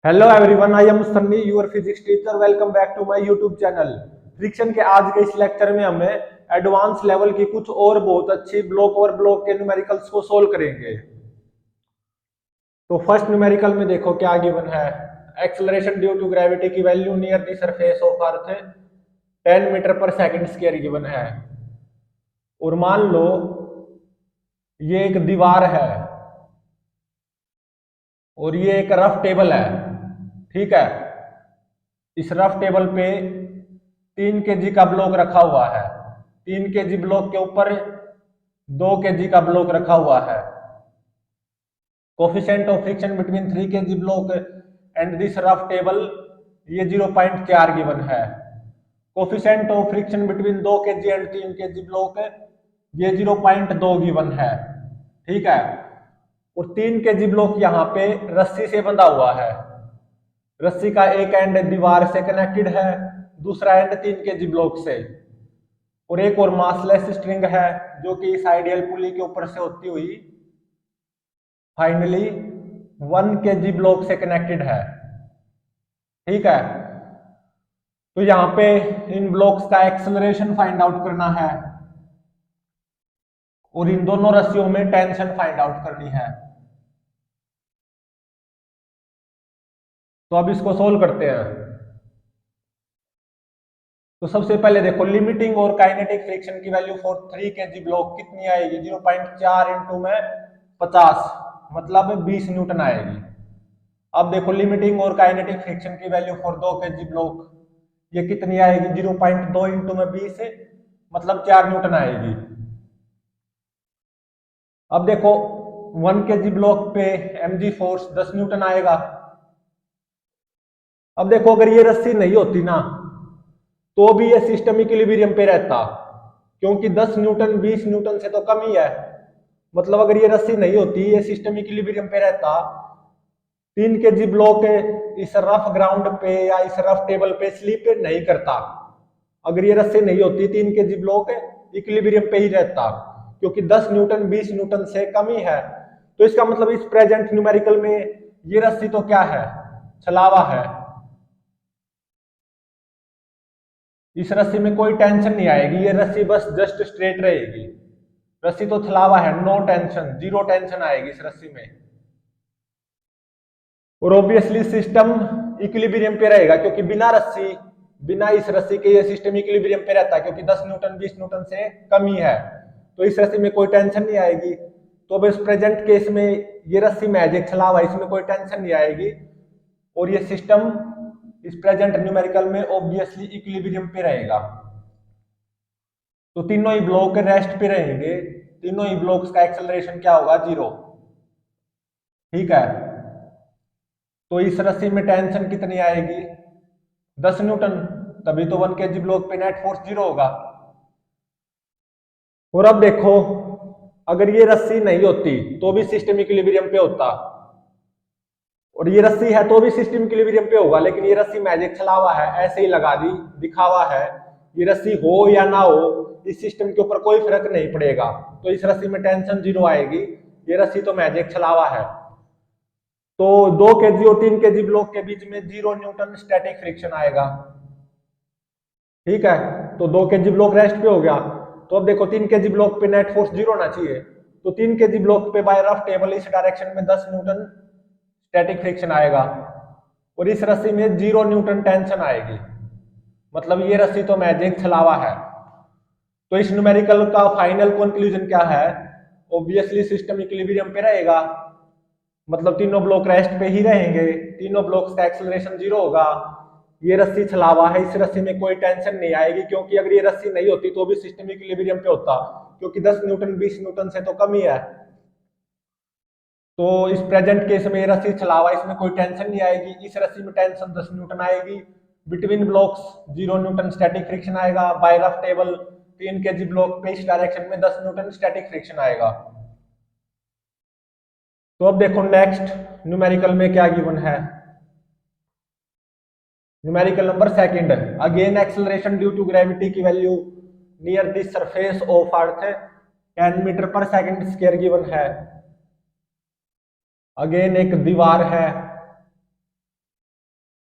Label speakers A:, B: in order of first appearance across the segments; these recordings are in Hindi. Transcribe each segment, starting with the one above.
A: Hello everyone, I am Sunny your physics teacher. Welcome back to my YouTube channel. Friction के आज के इस लेक्चर में हमें एडवांस लेवल की कुछ और बहुत अच्छी ब्लॉक और ब्लॉक के न्यूमेरिकल्स को सोल्व करेंगे। तो फर्स्ट न्यूमेरिकल में देखो क्या गिवन है। एक्सेलरेशन ड्यू टू ग्रेविटी की value near the surface of earth 10 metre per second square given है। और मान लो ये एक दीवार है और ये एक रफ टेबल है। ठीक है, इस रफ टेबल पे 3 kg का ब्लॉक रखा हुआ है। 3 kg ब्लॉक के ऊपर 2 kg का ब्लॉक रखा हुआ है। Coefficient of friction between 3 kg block and this rough table ये 0.4 गिवन है। Coefficient of friction between 2 kg and 3 kg block ये 0.2 गिवन है। ठीक है, और 3 kg ब्लॉक यहाँ पे रस्सी से बंधा हुआ है। रस्सी का एक एंड दीवार से कनेक्टेड है, दूसरा एंड 3 kg ब्लॉक से। और एक और मासलेस स्ट्रिंग है जो कि इस आइडियल पुली के ऊपर से होती हुई फाइनली 1 kg ब्लॉक से कनेक्टेड है। ठीक है, तो यहाँ पे इन ब्लॉक्स का एक्सेलरेशन फाइंड आउट करना है और इन दोनों रस्सियों में टेंशन फाइंड आउट करनी है। तो अब इसको सोल्व करते हैं। तो सबसे पहले देखो लिमिटिंग और काइनेटिक फ्रिक्शन की वैल्यू फॉर 3 kg ब्लॉक कितनी आएगी। 0.4 इंटू में 50 मतलब 20 न्यूटन आएगी। अब देखो लिमिटिंग और काइनेटिक फ्रिक्शन की वैल्यू फॉर 2 kg ब्लॉक ये कितनी आएगी। 0.2 इंटू में 20 मतलब 4 न्यूटन आएगी। अब देखो 1 kg ब्लॉक पे mg फोर्स 10 न्यूटन आएगा। अब देखो अगर ये रस्सी नहीं होती ना तो भी ये सिस्टम इक्विलिब्रियम पे रहता, क्योंकि 10 न्यूटन 20 न्यूटन से तो कम ही है। मतलब अगर ये रस्सी नहीं होती ये सिस्टम इक्विलिब्रियम पे रहता। 3 kg ब्लॉक इस रफ ग्राउंड पे या इस रफ टेबल पे स्लिप नहीं करता। अगर ये रस्सी नहीं होती 3 kg ब्लॉक इक्विलिब्रियम पे ही रहता, क्योंकि 10 न्यूटन 20 न्यूटन से कम ही है। तो इसका मतलब इस प्रेजेंट न्यूमेरिकल में ये रस्सी तो क्या है, छलावा है। इस रस्सी में कोई टेंशन नहीं आएगी, ये रस्सी बस जस्ट स्ट्रेट रहेगी। रस्सी तो छलावा है, नो टेंशन, जीरो टेंशन आएगी इस रस्सी में। और ऑब्वियसली सिस्टम इक्विलिब्रियम पे रहेगा, क्योंकि बिना इस रस्सी के ये सिस्टम इक्विलिब्रियम पे रहता है, क्योंकि 10 न्यूटन 20 न्यूटन से कम ही है। तो इस रस्सी में कोई टेंशन नहीं आएगी। तो बस प्रेजेंट केस में ये रस्सी मैजिक छलावा, इसमें कोई टेंशन नहीं आएगी और ये सिस्टम इस प्रेजेंट न्यूमेरिकल में ऑब्वियसली इक्विलिब्रियम पे रहेगा। तो तीनों ही ब्लॉक रेस्ट पे रहेंगे, तीनों ही ब्लॉक्स का एक्सेलरेशन क्या होगा, 0। ठीक है, तो इस रस्सी में टेंशन कितनी आएगी, 10 न्यूटन, तभी तो 1 kg ब्लॉक पे नेट फोर्स 0 होगा। और अब देखो अगर ये रस्सी नहीं होती तो भी सिस्टम इक्विलिब्रियम पे होता, और ये रस्सी है तो भी सिस्टम इक्विलिब्रियम पे होगा। लेकिन ये रस्सी मैजिक छलावा है, ऐसे ही लगा दी, दिखावा है। ये रस्सी हो या ना हो इस सिस्टम के ऊपर कोई फर्क नहीं पड़ेगा। तो इस रस्सी में टेंशन 0 आएगी, ये रस्सी तो मैजिक छलावा है। तो 2 kg और 3 kg ब्लॉक के बीच में 0 न्यूटन स्टैटिक फ्रिक्शन आएगा। ठीक है, तो 2 kg ब्लॉक रेस्ट पे हो गया। तो अब देखो 3 kg ब्लॉक पे नेट फोर्स 0 होना चाहिए। तो 3 kg ब्लॉक पे बाय रफ टेबल इस डायरेक्शन में 10 न्यूटन स्टैटिक फ्रिक्शन आएगा और इस रस्सी में 0 न्यूटन टेंशन आएगी। मतलब ये रस्सी तो मैजिक छलावा है। तो इस न्यूमेरिकल का फाइनल कंक्लूजन क्या है, ऑब्वियसली सिस्टम इक्विलिब्रियम पे रहेगा। मतलब तीनों ब्लॉक रेस्ट पे ही रहेंगे, तीनों ब्लॉक्स का एक्सेलरेशन 0 होगा। ये रस्सी छलावा है, इस रस्सी में कोई टेंशन नहीं आएगी, क्योंकि अगर ये रस्सी नहीं होती तो भी सिस्टम इक्विलिब्रियम पे होता, क्योंकि 10 न्यूटन 20 न्यूटन से तो कम ही है। तो इस प्रेजेंट केस में ये रस्सी छलावा, इसमें कोई टेंशन नहीं आएगी। इस रस्सी में टेंशन 10 न्यूटन आएगी। Between blocks 0 newton static friction आएगा। By rough table 3 kg block पे इस डायरेक्शन में 10 न्यूटन स्टैटिक फ्रिक्शन आएगा। तो अब देखो नेक्स्ट न्यूमेरिकल में क्या गिवन है। Numerical number second, again acceleration due to gravity की value near the surface of earth 10 metre per second square given है। अगेन एक दीवार है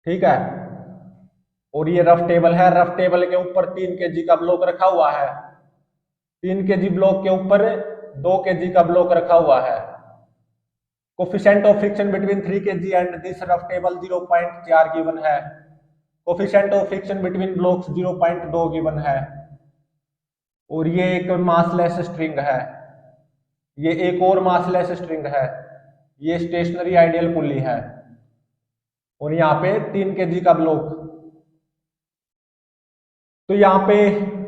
A: ठीक है। और ये रफ टेबल है, रफ टेबल के ऊपर 3 kg का ब्लॉक रखा हुआ है, 3 kg ब्लॉक के ऊपर 2 kg का ब्लॉक रखा हुआ है। Coefficient of friction between 3 kg and this rough table 0.4 given है। Coefficient of friction between blocks 0.2 given है। और ये एक मासलेस स्ट्रिंग है, ये एक और मासलेस स्ट्रिंग है, ये स्टेशनरी आइडियल पुली है। और यहाँ पे 3 kg का ब्लॉक। तो यहाँ पे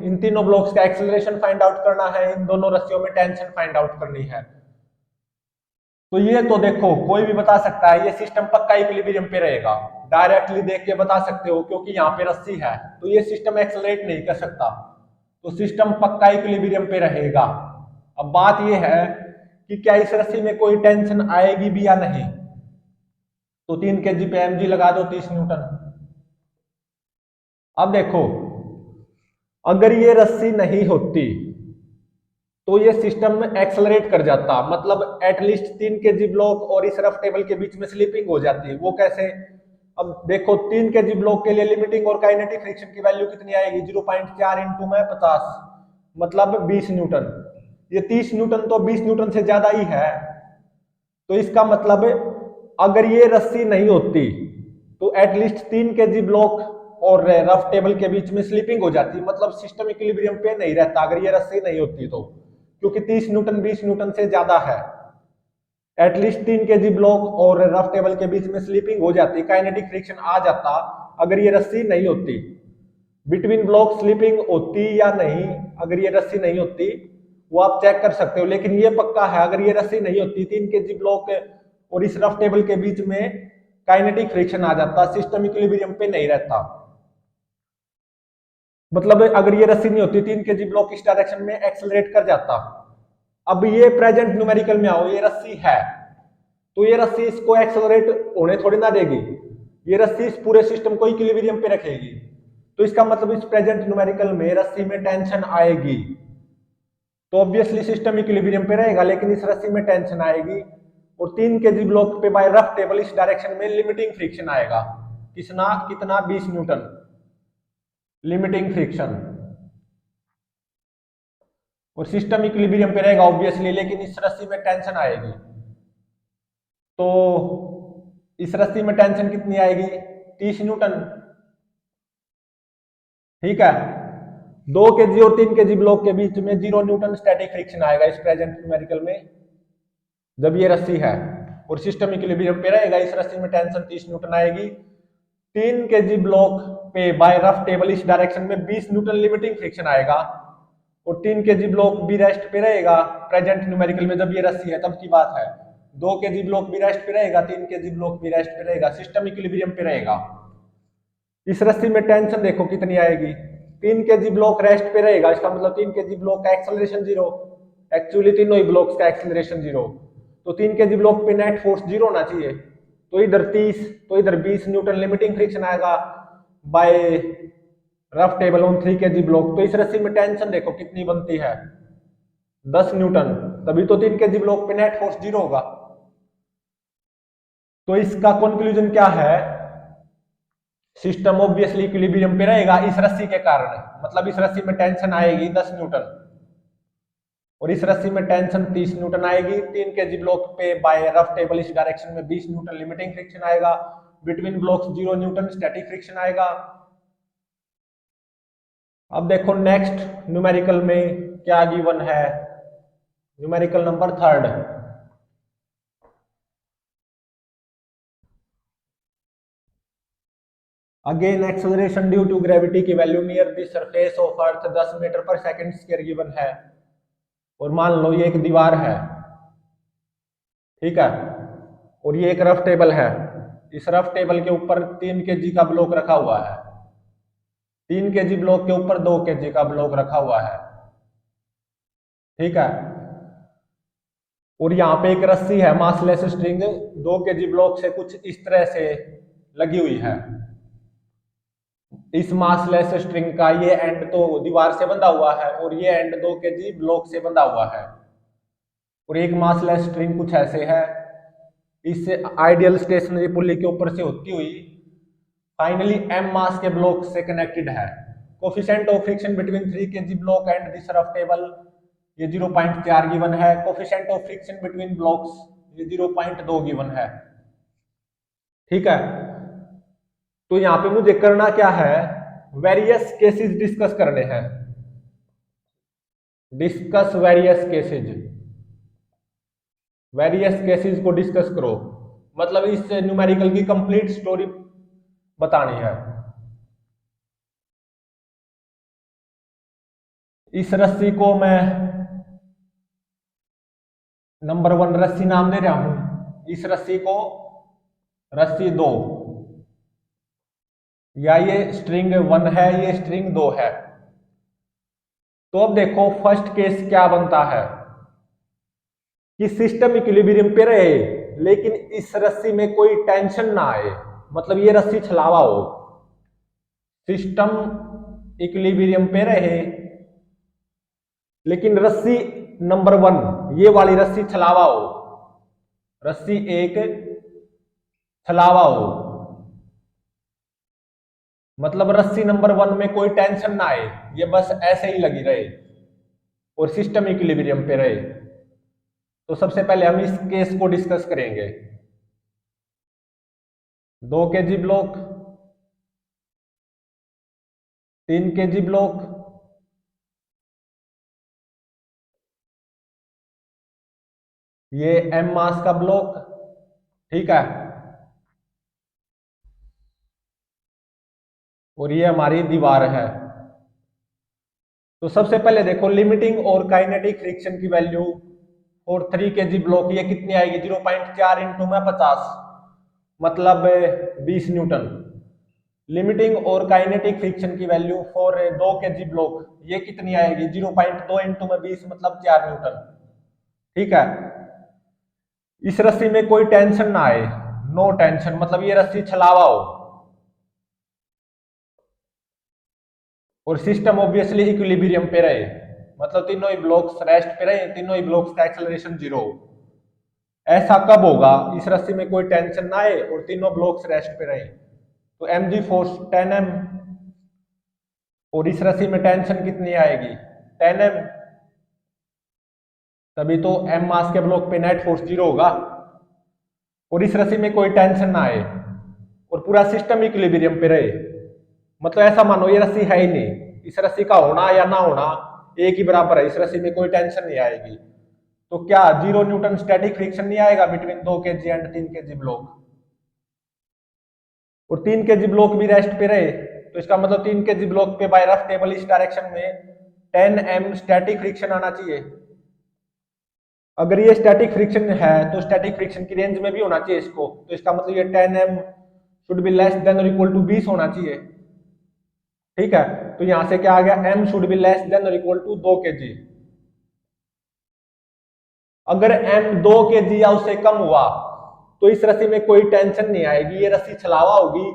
A: इन तीनों ब्लॉक्स का एक्सेलरेशन फाइंड आउट करना है, इन दोनों रस्सियों में टेंशन फाइंड आउट करनी है। तो ये तो देखो कोई भी बता सकता है, ये सिस्टम पक्का इक्विलिब्रियम पे रहेगा, डायरेक्टली देख के बता सकते हो, क्योंकि यहाँ पे रस्सी है तो ये सिस्टम एक्सेलरेट नहीं कर सकता, तो सिस्टम पक्का इक्विलिब्रियम पे रहेगा। अब बात ये है कि क्या इस रस्सी में कोई टेंशन आएगी भी या नहीं। तो 3 kg पे mg लगा दो 30 न्यूटन। अब देखो अगर ये रस्सी नहीं होती तो ये सिस्टम में एक्सेलरेट कर जाता, मतलब एटलीस्ट 3 kg ब्लॉक और इस रफ टेबल के बीच में स्लिपिंग हो जाती। वो कैसे? अब देखो 3 kg ब्लॉक के लिए लिमिटिंग और काइनेटिक फ्रिक्शन की वैल्यू कितनी आएगी? 0.4 इंटू में 50, मतलब 20 न्यूटन। ये 30 न्यूटन तो 20 न्यूटन से ज्यादा ही है। तो इसका मतलब अगर ये रस्सी नहीं होती तो एटलीस्ट 3 kg ब्लॉक और रफ टेबल के बीच में स्लिपिंग हो जाती, मतलब सिस्टम इक्विलिब्रियम पे नहीं रहता अगर ये रस्सी नहीं होती तो, क्योंकि 30 न्यूटन 20 न्यूटन से ज्यादा है। एटलीस्ट 3 kg ब्लॉक और रफ टेबल के बीच में स्लिपिंग हो जाती, काइनेटिक फ्रिक्शन आ जाता अगर ये रस्सी नहीं होती। बिटवीन ब्लॉक स्लिपिंग होती या नहीं, अगर ये रस्सी नहीं होती वो आप चेक कर सकते हो, लेकिन ये पक्का है अगर ये रस्सी नहीं होती 3 kg ब्लॉक और इस रफ टेबल के बीच में काइनेटिक फ्रिक्शन आ जाता, सिस्टम इक्विलिब्रियम पे नहीं रहता। मतलब अगर ये रस्सी नहीं होती 3 kg ब्लॉक इस डायरेक्शन में एक्सेलरेट कर जाता। अब ये प्रेजेंट न्यूमेरिकल में आओ, ये रस्सी है तो ये रस्सी इसको एक्सेलरेट होने थोड़ी ना देगी, ये रस्सी इस पूरे सिस्टम को इक्विलिब्रियम पे रखेगी। तो इसका मतलब इस प्रेजेंट न्यूमेरिकल में रस्सी में टेंशन आएगी, तो ऑब्वियसली सिस्टम इक्विलिब्रियम पे रहेगा, लेकिन इस रस्सी में टेंशन आएगी। और 3 kg ब्लॉक पे बाय रफ टेबल इस डायरेक्शन में लिमिटिंग फ्रिक्शन आएगा, कितना 20 न्यूटन लिमिटिंग फ्रिक्शन। और सिस्टम इक्विलिब्रियम पे रहेगा ऑब्वियसली, लेकिन इस रस्सी में टेंशन आएगी। तो इस रस्सी में टेंशन कितनी आएगी? 30 न्यूटन। ठीक है। 2 kg और 3 kg ब्लॉक के बीच में 0 न्यूटन स्टैटिक फ्रिक्शन आएगा इस प्रेजेंट न्यूमेरिकल में, जब ये रस्सी है और सिस्टम इक्विलिब्रियम पे रहेगा। इस रस्सी में टेंशन 30 न्यूटन आएगी। 3 kg ब्लॉक पे बाय रफ टेबल इस डायरेक्शन में 20 न्यूटन लिमिटिंग फ्रिक्शन आएगा। और 3 kg ब्लॉक भी रेस्ट पे रहेगा प्रेजेंट न्यूमेरिकल में, जब ये रस्सी है तब की बात है। 2 kg ब्लॉक भी रेस्ट पे रहेगा, 3 kg ब्लॉक भी रेस्ट पे रहेगा, सिस्टम इक्विलिब्रियम पे रहेगा। इस रस्सी में टेंशन देखो कितनी आएगी? 3 kg ब्लॉक रेस्ट पे रहेगा, इसका मतलब 3 kg ब्लॉक का एक्सेलरेशन 0। एक्चुअली तीनों ही ब्लॉक्स का एक्सेलरेशन 0, तो 3 kg ब्लॉक पे नेट फोर्स 0 होना चाहिए। तो इधर 30 तो इधर 20 न्यूटन लिमिटिंग फ्रिक्शन आएगा by rough table on 3 kg block. तो इस रस्सी में टेंशन देखो कितनी बनती है? 10 न्यूटन, तभी तो 3 kg ब्लॉक पे नेट फोर्स 0 होगा। तो इसका कंक्लूजन क्या है? सिस्टम ऑब्वियसली इक्विलिब्रियम पे रहेगा इस रस्सी के कारण, मतलब इस रस्सी में टेंशन आएगी 10 न्यूटन और इस रस्सी में टेंशन 30 न्यूटन आएगी। 3 kg ब्लॉक पे बाय रफ टेबल इस डायरेक्शन में 20 न्यूटन लिमिटिंग फ्रिक्शन आएगा। Between blocks 0 newton static friction आएगा। अब देखो नेक्स्ट न्यूमेरिकल में क्या गिवन है, numerical number 3। Again acceleration due to gravity की value near the surface of earth 10 metre per second square given है। और मान लो ये एक दीवार है, ठीक है, और ये एक रफ टेबल है। इस रफ टेबल के ऊपर 3 kg का ब्लॉक रखा हुआ है, 3 kg ब्लॉक के ऊपर 2 kg का ब्लॉक रखा हुआ है, ठीक है। और यहाँ पे एक रस्सी है मासलेस स्ट्रिंग 2 kg ब्लॉक से कुछ इस तरह से लगी हुई है। इस मासलेस स्ट्रिंग का ये एंड तो दीवार से बंधा हुआ है और ये एंड 2 kg ब्लॉक से बंधा हुआ है। और एक मासलेस स्ट्रिंग कुछ ऐसे है, इससे आइडियल स्टेशनरी पुल्ली के ऊपर से होती हुई फाइनली m मास के ब्लॉक से कनेक्टेड है। Coefficient of friction between 3 kg block and this rough table, ये 0.4 गिवन है। Coefficient of friction between blocks ये 0.2 गिवन है। ठीक है, तो यहां पे मुझे करना क्या है, वेरियस केसेस डिस्कस करने हैं। Discuss various cases, various cases को डिस्कस करो, मतलब इस न्यूमेरिकल की कंप्लीट स्टोरी बतानी है। इस रस्सी को मैं नंबर 1 रस्सी नाम दे रहा हूं, इस रस्सी को रस्सी 2, या ये स्ट्रिंग 1 है, ये स्ट्रिंग 2 है। तो अब देखो फर्स्ट केस क्या बनता है कि सिस्टम इक्विलिब्रियम पे रहे लेकिन इस रस्सी में कोई टेंशन ना आए, मतलब ये रस्सी छलावा हो। सिस्टम इक्विलिब्रियम पे रहे लेकिन रस्सी नंबर 1 ये वाली रस्सी छलावा हो, रस्सी 1 छलावा हो, मतलब रस्सी नंबर 1 में कोई टेंशन ना आए, ये बस ऐसे ही लगी रहे और सिस्टम इक्विलिब्रियम पे रहे। तो सबसे पहले हम इस केस को डिस्कस करेंगे। 2 kg ब्लॉक, 3 kg ब्लॉक, ये m मास का ब्लॉक, ठीक है, और ये हमारी दीवार है। तो सबसे पहले देखो लिमिटिंग और काइनेटिक फ्रिक्शन की वैल्यू और 3 kg ब्लॉक ये कितनी आएगी, 0.4 इंटू में 50, मतलब 20 न्यूटन। लिमिटिंग और काइनेटिक फ्रिक्शन की वैल्यू फॉर 2 kg ब्लॉक ये कितनी आएगी, 0.2 इंटू में 20, मतलब 4 न्यूटन। ठीक है, इस रस्सी में कोई टेंशन ना आए, नो टेंशन, मतलब ये रस्सी छलावा हो और सिस्टम ऑब्वियसली इक्विलिब्रियम पे रहे, मतलब तीनों ही ब्लॉक्स रेस्ट पे रहे, तीनों ही ब्लॉक्स का एक्सेलरेशन 0। ऐसा कब होगा, इस रस्सी में कोई टेंशन ना आए और तीनों ब्लॉक्स रेस्ट पे रहे। तो mg फोर्स 10m और इस रस्सी में टेंशन कितनी आएगी, 10m, तभी तो m मास के ब्लॉक पे नेट फोर्स 0 होगा और इस रस्सी में कोई टेंशन ना आए और पूरा सिस्टम इक्विलिब्रियम पे रहे। मतलब ऐसा मानो ये रस्सी है ही नहीं, इस रस्सी का होना या ना होना एक ही बराबर है, इस रस्सी में कोई टेंशन नहीं आएगी। तो क्या 0 न्यूटन स्टैटिक फ्रिक्शन नहीं आएगा between 2 kg and 3 kg block, और 3 kg ब्लॉक भी रेस्ट पे रहे, तो इसका मतलब 3 kg ब्लॉक पे बाय रफ टेबल इस डायरेक्शन में 10m स्टैटिक फ्रिक्शन आना चाहिए। अगर ये स्टैटिक फ्रिक्शन है तो स्टैटिक फ्रिक्शन की रेंज में भी होना चाहिए इसको, तो इसका मतलब ये 10m should be less than और इक्वल टू 20 होना चाहिए। ठीक है, तो यहां से क्या आ गया, m should be less than और इक्वल टू 2 kg। अगर m 2 kg या उससे कम हुआ तो इस रस्सी में कोई टेंशन नहीं आएगी, ये रस्सी छलावा होगी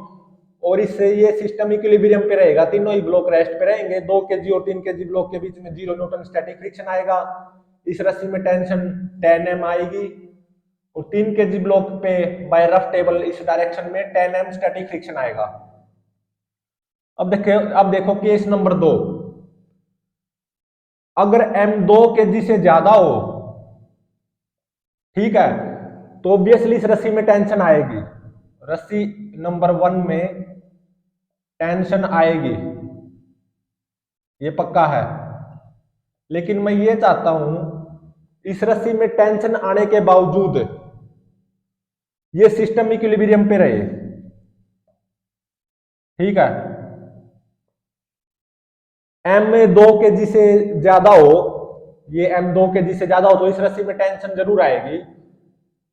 A: और इससे ये सिस्टम इक्विलिब्रियम पे रहेगा, तीनों ही ब्लॉक रेस्ट पे रहेंगे। 2 kg और 3 kg ब्लॉक के बीच में 0 न्यूटन स्टैटिक फ्रिक्शन आएगा, इस रस्सी में टेंशन 10m आएगी और 3 kg ब्लॉक पे बाय रफ टेबल इस डायरेक्शन में 10m स्टैटिक फ्रिक्शन आएगा। अब देखो केस नंबर 2, अगर m 2 kg से ज्यादा हो, ठीक है, तो ऑब्वियसली इस रस्सी में टेंशन आएगी, रस्सी नंबर 1 में टेंशन आएगी, ये पक्का है। लेकिन मैं ये चाहता हूं इस रस्सी में टेंशन आने के बावजूद ये सिस्टम इक्विलिब्रियम पे रहे। ठीक है, m 2 kg से ज्यादा हो, ये m 2 kg से ज्यादा हो तो इस रस्सी में टेंशन जरूर आएगी,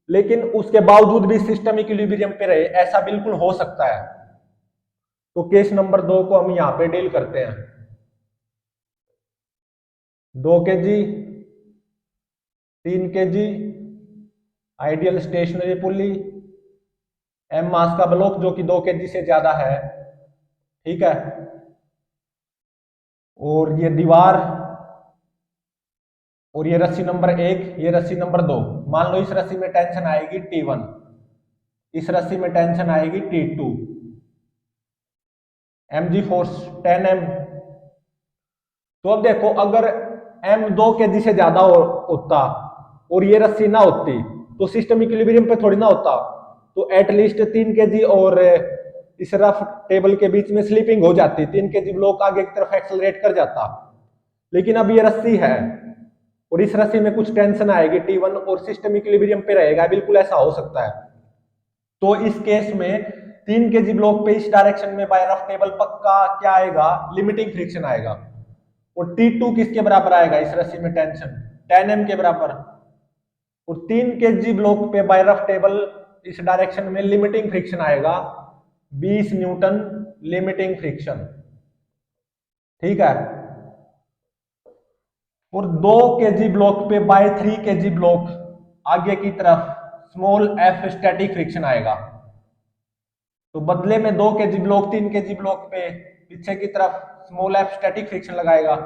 A: लेकिन उसके बावजूद भी सिस्टम इक्विलिब्रियम पे रहे, ऐसा बिल्कुल हो सकता है। तो केस नंबर 2 को हम यहां पे डील करते हैं। 2 kg, 3 kg आइडियल स्टेशनरी पुली, m मास का ब्लॉक जो कि 2 kg से ज्यादा है, ठीक है, और ये दीवार और ये रस्सी नंबर 1, ये रस्सी नंबर 2। मान लो इस रस्सी में टेंशन आएगी T1, इस रस्सी में टेंशन आएगी T2, mg फोर्स 10m। तो अब देखो अगर m 2 kg से ज्यादा होता और ये रस्सी ना होती तो सिस्टम इक्विलिब्रियम पे थोड़ी ना होता, तो एटलीस्ट 3 kg और इस रफ टेबल के बीच में स्लिपिंग हो जाती, 3 kg ब्लॉक आगे की तरफ एक्सेलरेट कर जाता। लेकिन अब ये रस्सी है और इस रस्सी में कुछ टेंशन आएगी T1 और सिस्टम इक्विलिब्रियम पे रहेगा, बिल्कुल ऐसा हो सकता है। तो इस केस में 3 kg ब्लॉक पे इस डायरेक्शन में बाय रफ टेबल पक्का क्या आएगा, लिमिटिंग फ्रिक्शन आएगा। और T2 किसके बराबर आएगा इस रस्सी में टेंशन, 10m के बराबर। और 3 kg ब्लॉक पे बाय रफ टेबल इस डायरेक्शन में लिमिटिंग फ्रिक्शन आएगा 20 न्यूटन लिमिटिंग फ्रिक्शन, ठीक है। और 2 kg ब्लॉक पे बाय 3 kg ब्लॉक आगे की तरफ स्मॉल f स्टैटिक फ्रिक्शन आएगा। तो बदले में 2 kg ब्लॉक 3 kg ब्लॉक पे पीछे की तरफ स्मॉल f स्टैटिक फ्रिक्शन लगाएगा,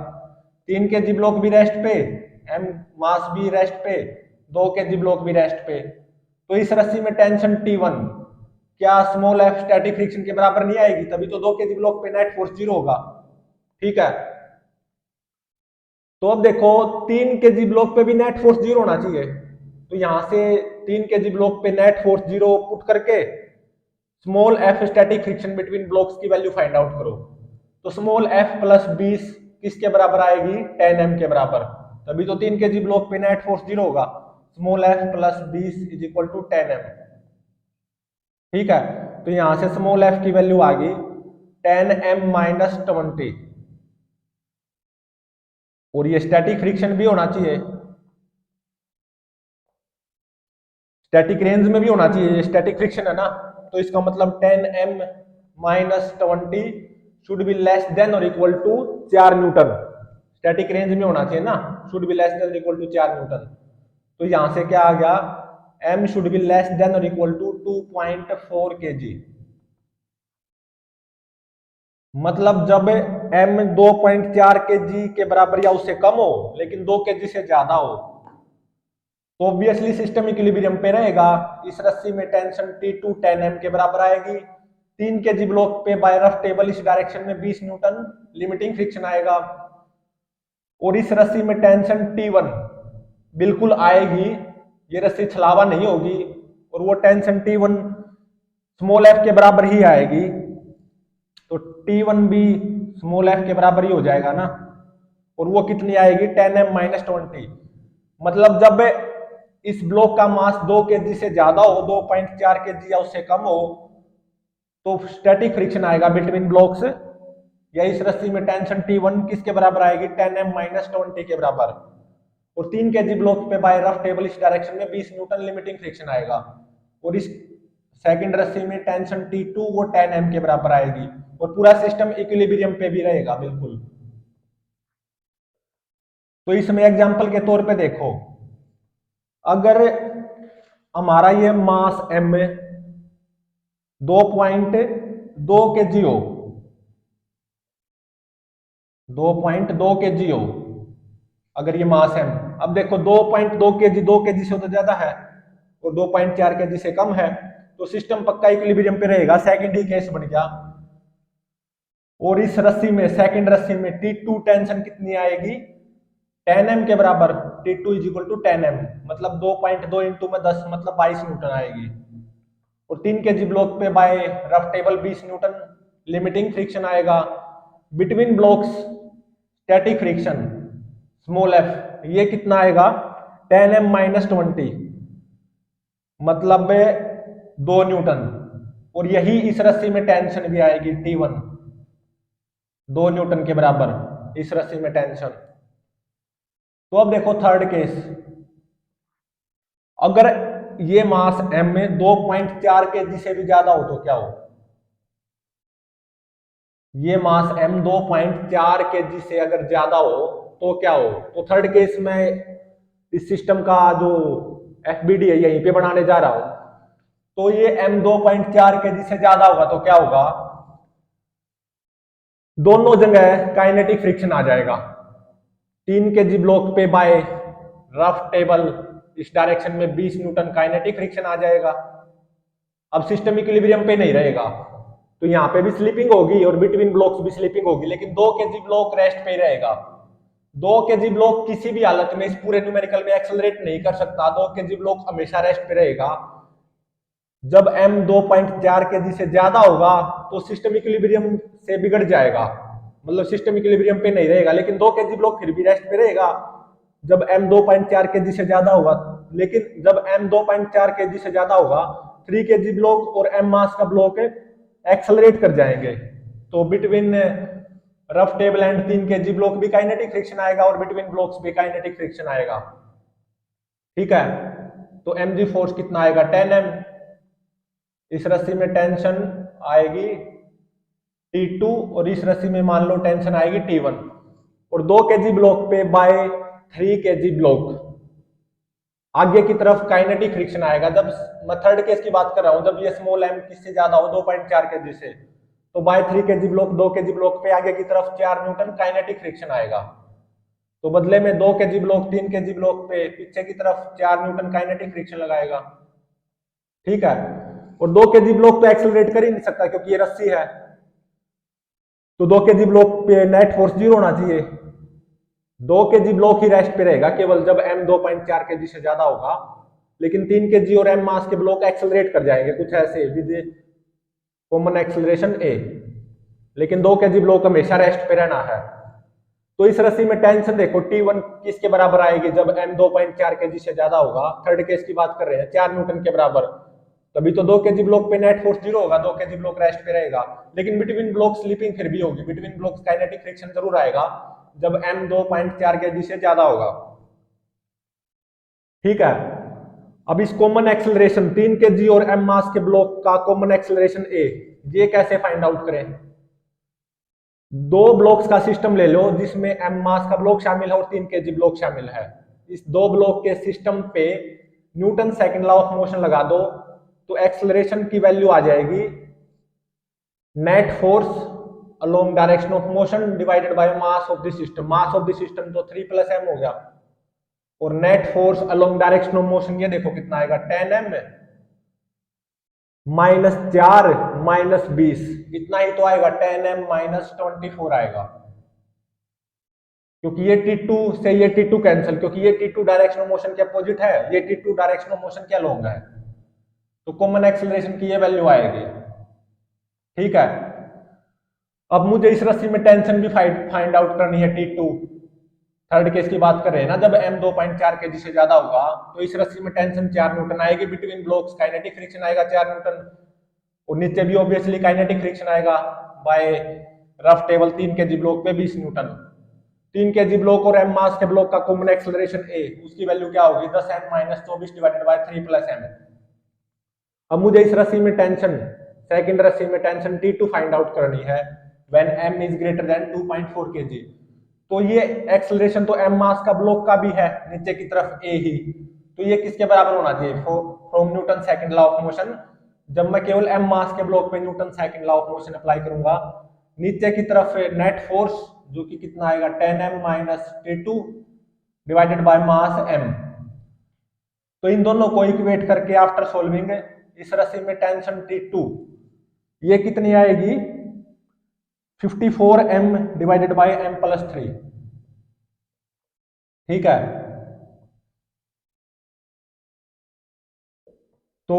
A: 3 kg ब्लॉक भी रेस्ट पे, m मास भी रेस्ट पे, 2 kg ब्लॉक भी रेस्ट पे। तो इस रस्सी में टेंशन T1 क्या स्मॉल f स्टैटिक फ्रिक्शन के बराबर नहीं आएगी, तभी तो 2 kg ब्लॉक पे नेट फोर्स 0 होगा, ठीक है। तो अब देखो 3 kg ब्लॉक पे भी नेट फोर्स 0 होना चाहिए, तो यहां से 3 kg ब्लॉक पे नेट फोर्स 0 पुट करके small f static friction between blocks की वैल्यू फाइंड आउट करो। तो स्मॉल f प्लस 20 किसके बराबर आएगी, 10m के बराबर, तभी तो 3 kg ब्लॉक पे नेट फोर्स 0 होगा। Small f plus 20 is equal to 10m, ठीक है। तो यहां से स्मॉल f की वैल्यू आ गई 10m माइनस 20, और ये स्टैटिक फ्रिक्शन भी होना चाहिए, स्टैटिक रेंज में भी होना चाहिए, ये स्टैटिक फ्रिक्शन है ना, तो इसका मतलब 10m minus 20 should be less than और equal to 4 newton, static range में होना चाहिए ना, शुड बी लेस देन और इक्वल टू 4 न्यूटन। तो यहां से क्या आ गया, m should be less than और इक्वल टू 2.4 kg। मतलब जब m 2.4 kg के बराबर या उससे कम हो लेकिन 2 kg से ज्यादा हो तो ऑब्वियसली सिस्टम इक्विलिब्रियम पे रहेगा। इस रस्सी में टेंशन T2 10m के बराबर आएगी, 3 kg ब्लॉक पे बाय रफ टेबल इस डायरेक्शन में 20 न्यूटन लिमिटिंग फ्रिक्शन आएगा। और इस रस्सी में टेंशन T1 बिल्कुल आएगी, ये रस्सी छलावा नहीं होगी, और वो टेंशन T1 स्मॉल f के बराबर ही आएगी, तो T1 भी स्मॉल f के बराबर ही हो जाएगा ना। और वो कितनी आएगी, 10m माइनस 20। मतलब जब इस ब्लॉक का मास 2 kg से ज्यादा हो, 2.4 kg या उससे कम हो, तो स्टैटिक फ्रिक्शन आएगा बिटवीन ब्लॉक्स, या इस रस्सी में टेंशन T1 किसके बराबर आएगी, 10m माइनस 20 के बराबर। और 3 kg ब्लॉक पे बाय रफ टेबल इस डायरेक्शन में 20 न्यूटन लिमिटिंग फ्रिक्शन आएगा। और इस सेकंड रस्सी में टेंशन T2 वो 10m के बराबर आएगी, और पूरा सिस्टम इक्विलिब्रियम पे भी रहेगा बिल्कुल। तो इसमें एग्जांपल के तौर पे देखो, अगर हमारा ये मास m 2.2 kg हो, 2.2 kg हो अगर ये मास m, अब देखो 2.2 kg 2 kg से तो ज्यादा है और 2.4 kg से कम है, तो सिस्टम पक्का इक्विलिब्रियम पे रहेगा, सेकंड ही केस बन गया। और इस रस्सी में सेकंड रस्सी में T2 टेंशन कितनी आएगी, 10m के बराबर, T2 is equal to 10m, मतलब 2.2 इंटू में 10 मतलब 22 न्यूटन आएगी। और 3 kg ब्लॉक पे by rough table 20 newton limiting friction आएगा। Between blocks static friction small f, ये कितना आएगा, 10m माइनस 20, मतलब 2 न्यूटन। और यही इस रस्सी में टेंशन भी आएगी T1 2 न्यूटन के बराबर इस रस्सी में टेंशन। तो अब देखो थर्ड केस, अगर ये मास m में 2.4 kg से भी ज्यादा हो तो क्या हो, ये मास m 2.4 kg से अगर ज्यादा हो तो क्या हो। तो थर्ड केस में इस सिस्टम का जो FBD है यहीं पे बनाने जा रहा हूं, तो ये m 2.4 kg से ज्यादा होगा तो क्या होगा, दोनों जगह काइनेटिक फ्रिक्शन आ जाएगा। 3 kg ब्लॉक पे बाय रफ टेबल इस डायरेक्शन में 20 न्यूटन काइनेटिक फ्रिक्शन आ जाएगा। अब सिस्टम इक्विलिब्रियम पे नहीं रहेगा, तो यहाँ पे भी स्लिपिंग होगी और बिटवीन ब्लॉक्स भी स्लिपिंग होगी, लेकिन 2 kg ब्लॉक रेस्ट पे ही रहेगा। 2 kg ब्लॉक किसी भी हालत में इस पूरे न्यूमेरिकल में एक्सेलरेट नहीं कर सकता, 2 kg ब्लॉक हमेशा रेस्ट पे रहेगा। जब m 2.4 kg से ज्यादा होगा तो सिस्टम इक्विलिब्रियम से बिगड़ जाएगा, मतलब सिस्टम इक्विलिब्रियम पे नहीं रहेगा, लेकिन 2 kg ब्लॉक फिर भी रेस्ट पे रहेगा जब m 2.4 kg से ज्यादा होगा। लेकिन जब m 2.4 kg से ज्यादा होगा 3 kg ब्लॉक और m मास का ब्लॉक एक्सेलरेट कर जाएंगे, तो between rough table and 3 kg block भी काइनेटिक फ्रिक्शन आएगा और बिटवीन ब्लॉक्स भी काइनेटिक फ्रिक्शन आएगा। ठीक है, तो mg फोर्स कितना आएगा 10m। इस रस्सी में टेंशन आएगी T2 और इस रस्सी में मान लो टेंशन आएगी T1, और 2 kg ब्लॉक पे बाय 3 kg ब्लॉक आगे की तरफ काइनेटिक फ्रिक्शन आएगा। जब मैं थर्ड केस की बात कर रहा हूं, जब ये स्मॉल m किससे ज्यादा हो 2.4 kg से, तो by 3 kg block 2 kg block पे आगे की तरफ 4 न्यूटन काइनेटिक फ्रिक्शन आएगा। तो बदले में 2 kg ब्लॉक 3 kg ब्लॉक पे पीछे की तरफ 4 न्यूटन काइनेटिक फ्रिक्शन लगाएगा। ठीक है, और 2 kg ब्लॉक तो एक्सेलरेट कर ही नहीं सकता क्योंकि ये रस्सी है, तो 2 kg ब्लॉक पे नेट फोर्स 0 होना चाहिए। 2 kg ब्लॉक ही रेस्ट पे रहेगा केवल जब m 2.4 kg से ज्यादा होगा, लेकिन 3 kg और m मास के ब्लॉक एक्सेलरेट कर जाएंगे कुछ ऐसे विद कॉमन एक्सेलरेशन a, लेकिन 2 kg ब्लॉक हमेशा रेस्ट पे रहना है। तो इस रस्सी में टेंशन देखो T1 किसके बराबर आएगी जब m 2.4 kg से ज्यादा होगा, थर्ड केस की बात कर रहे हैं, 4 न्यूटन के बराबर। तभी तो 2 kg ब्लॉक पे नेट फोर्स 0 होगा, 2 kg ब्लॉक रेस्ट पे रहेगा, लेकिन बिटवीन ब्लॉक स्लिपिंग फिर भी होगी, बिटवीन ब्लॉक्स काइनेटिक फ्रिक्शन जरूर आएगा जब m 2.4 kg से ज्यादा होगा। ठीक है, अब इस कॉमन एक्सेलरेशन 3 kg और m मास के ब्लॉक का कॉमन एक्सेलरेशन a, ये कैसे फाइंड आउट करें। दो ब्लॉक्स का सिस्टम ले लो जिसमें m मास का ब्लॉक शामिल है और 3 kg ब्लॉक शामिल है। इस दो ब्लॉक के सिस्टम पे Newton second law of motion लगा दो, तो एक्सेलरेशन की वैल्यू आ जाएगी net force along direction of motion divided by mass of the system. Mass of the system तो 3 + m हो गया, और net force along direction of motion ये देखो कितना आएगा 10m -4 -20, इतना ही तो आएगा 10m -24 आएगा, क्योंकि ये T2 से ये T2 कैंसिल, क्योंकि ये T2 डायरेक्शन ऑफ मोशन के अपोजिट है, ये T2 डायरेक्शन ऑफ मोशन के अलोंग है, तो कॉमन एक्सेलरेशन की ये वैल्यू आएगी। ठीक है, अब मुझे इस रस्सी में टेंशन भी फाइंड आउट करनी है T2, थर्ड केस की बात कर रहे हैं ना, जब m 2.4 kg से ज्यादा होगा तो इस रस्सी में टेंशन 4 न्यूटन आएगी, बिटवीन ब्लॉक्स काइनेटिक फ्रिक्शन आएगा 4 न्यूटन, और नीचे भी ऑब्वियसली काइनेटिक फ्रिक्शन आएगा by rough table 3 kg block पे 20 न्यूटन। 3 kg ब्लॉक और m मास के ब्लॉक का कॉमन एक्सेलरेशन a, उसकी वैल्यू क्या होगी 10m -24 डिवाइडेड बाय 3 + m। अब मुझे इस रस्सी में टेंशन, सेकंड रस्सी में टेंशन T2 फाइंड आउट करनी है when m is greater than 2.4 kg। तो ये एक्सेलरेशन तो m मास का ब्लॉक का भी है नीचे की तरफ a ही, तो ये किसके बराबर होना चाहिए from Newton second law of motion. जब मैं केवल m मास के ब्लॉक पे Newton second law of motion apply करूंगा, नीचे की तरफ नेट फोर्स जो कि कितना आएगा 10m -T2 divided by mass m। तो इन दोनों को इक्वेट करके आफ्टर सॉल्विंग इस रस्सी में टेंशन T2 ये कितनी आएगी 54m डिवाइडेड बाय m + 3। ठीक है, तो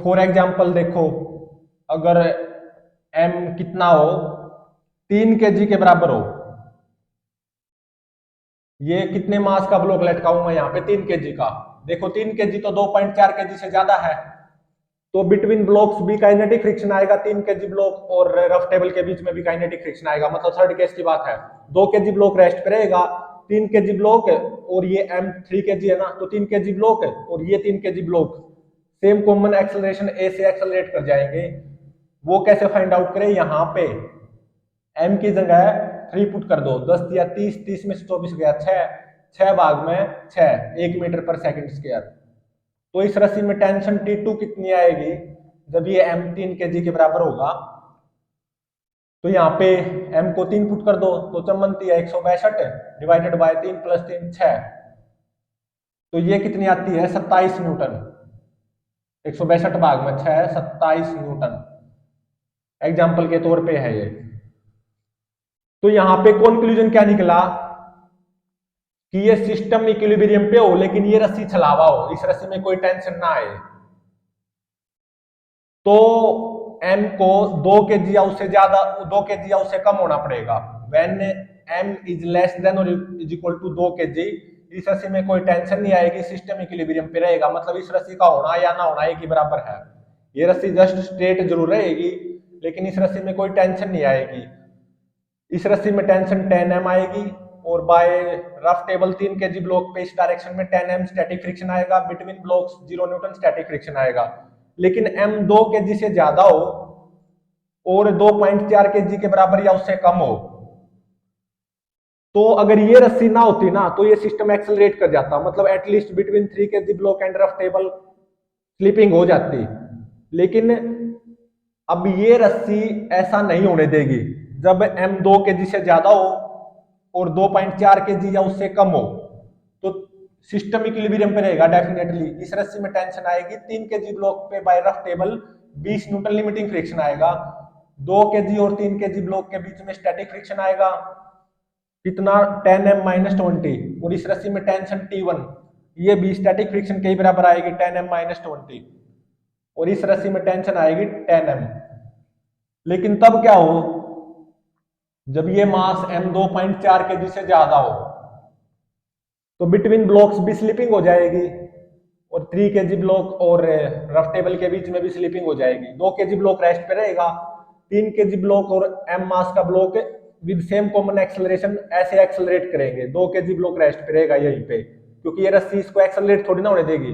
A: फॉर एग्जांपल देखो, अगर m कितना हो 3 kg के बराबर हो, ये कितने मास का ब्लॉक लटकाऊंगा यहाँ पे 3 kg का, देखो 3 kg तो 2.4 kg से ज्यादा है, तो बिटवीन ब्लॉक्स भी काइनेटिक फ्रिक्शन आएगा 3 kg ब्लॉक और रफ टेबल के बीच में भी काइनेटिक फ्रिक्शन आएगा, मतलब थर्ड केस की बात है। 2 kg ब्लॉक रेस्ट पे रहेगा, 3 kg ब्लॉक और ये m 3 kg है ना, तो 3 kg ब्लॉक और ये 3 kg block same common acceleration a से एक्सेलरेट कर जाएंगे। वो कैसे फाइंड आउट करें, यहाँ पे m की जगह 3 पुट कर दो, 10 या 30, 30 में से 24 गया 6, 6 भाग में 6, 1 मीटर पर सेकंड स्क्वायर। तो इस रस्सी में टेंशन T2 कितनी आएगी जब ये m 3 kg के बराबर होगा, तो यहाँ पे m को 3 पुट कर दो तो चमनती है 162 डिवाइडेड बाय 3 + 3 6, तो ये कितनी आती है 27 न्यूटन, 162 भाग में 6 27 न्यूटन। एग्जाम्पल के तौर पे है ये। तो यहां पे कंक्लूजन क्या निकला कि ये सिस्टम इक्विलिब्रियम पे हो लेकिन ये रस्सी छलावा हो, इस रस्सी में कोई टेंशन ना आए। तो m को 2 kg या उससे ज्यादा, 2 kg या उससे कम होना पड़ेगा। When m is less than और इज इक्वल टू 2 kg, इस रस्सी में कोई टेंशन नहीं आएगी, सिस्टम इक्विलिब्रियम पे रहेगा। मतलब इस रस्सी का होना या ना होना एक ही बराबर है। ये रस्सी जस्ट स्ट्रेट जरूर रहेगी लेकिन इस रस्सी में कोई टेंशन नहीं आएगी। इस रस्सी में टेंशन 10 m आएगी और by rough table 3 kg block पे इस डायरेक्शन में 10 m स्टैटिक फ्रिक्शन आएगा, between blocks 0 newton static friction आएगा। लेकिन m 2 kg से ज्यादा हो और 2.4 kg के बराबर या उससे कम हो, तो अगर ये रस्सी ना होती ना तो ये सिस्टम एक्सेलरेट कर जाता, मतलब at least between 3 kg block and rough table slipping हो जाती। लेकिन अब ये रस्सी ऐसा नहीं होने देगी। जब m 2 kg से ज्यादा हो और 2.4 kg या उससे कम हो तो सिस्टम इक्विलिब्रियम पे रहेगा डेफिनेटली। इस रस्सी में टेंशन आएगी 3 kg ब्लॉक पे by rough table 20 newton limiting friction आएगा। 2 kg और 3 kg ब्लॉक के बीच में स्टैटिक फ्रिक्शन आएगा कितना, 10 m माइनस 20, और इस रस्सी में टेंशन T1, ये भी स्टैटिक फ्रिक्शन के ही बराबर आएगी 10 m माइनस 20, और इस रस्सी में टेंशन आएगी 10 m। लेकिन तब क्या हो, जब ये मास m 2.4 kg से ज्यादा हो तो बिटवीन ब्लॉक्स भी स्लिपिंग हो जाएगी और 3 kg ब्लॉक और रफ टेबल के बीच में भी स्लिपिंग हो जाएगी। 2 kg ब्लॉक रेस्ट पे रहेगा, 3 kg ब्लॉक और m मास का block with same common acceleration ऐसे एक्सेलरेट करेंगे। 2 kg ब्लॉक रेस्ट पे रहेगा यहीं पे, क्योंकि ये रस्सी इसको एक्सेलरेट थोड़ी ना होने देगी।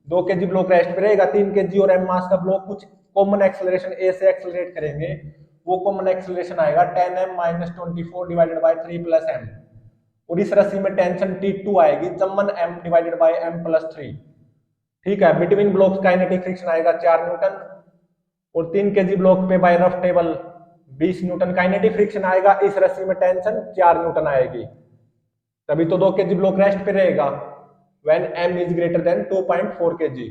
A: 2 kg ब्लॉक रेस्ट पे रहेगा, 3 kg और m मास का ब्लॉक कुछ कॉमन एक्सेलरेशन a से एक्सेलरेट करेंगे, वो कॉमन एक्सेलरेशन आएगा 10 m minus 24 divided by 3 plus m, और इस रस्सी में टेंशन T2 आएगी 54 m divided by m plus 3। ठीक है, बिटवीन ब्लॉक्स काइनेटिक फ्रिक्शन आएगा 4 न्यूटन और 3 kg ब्लॉक पे by rough table 20 newton kinetic friction आएगा। इस रस्सी में टेंशन 4 न्यूटन आएगी, तभी तो 2 kg ब्लॉक रेस्ट पे रहेगा when m is greater than 2.4 kg।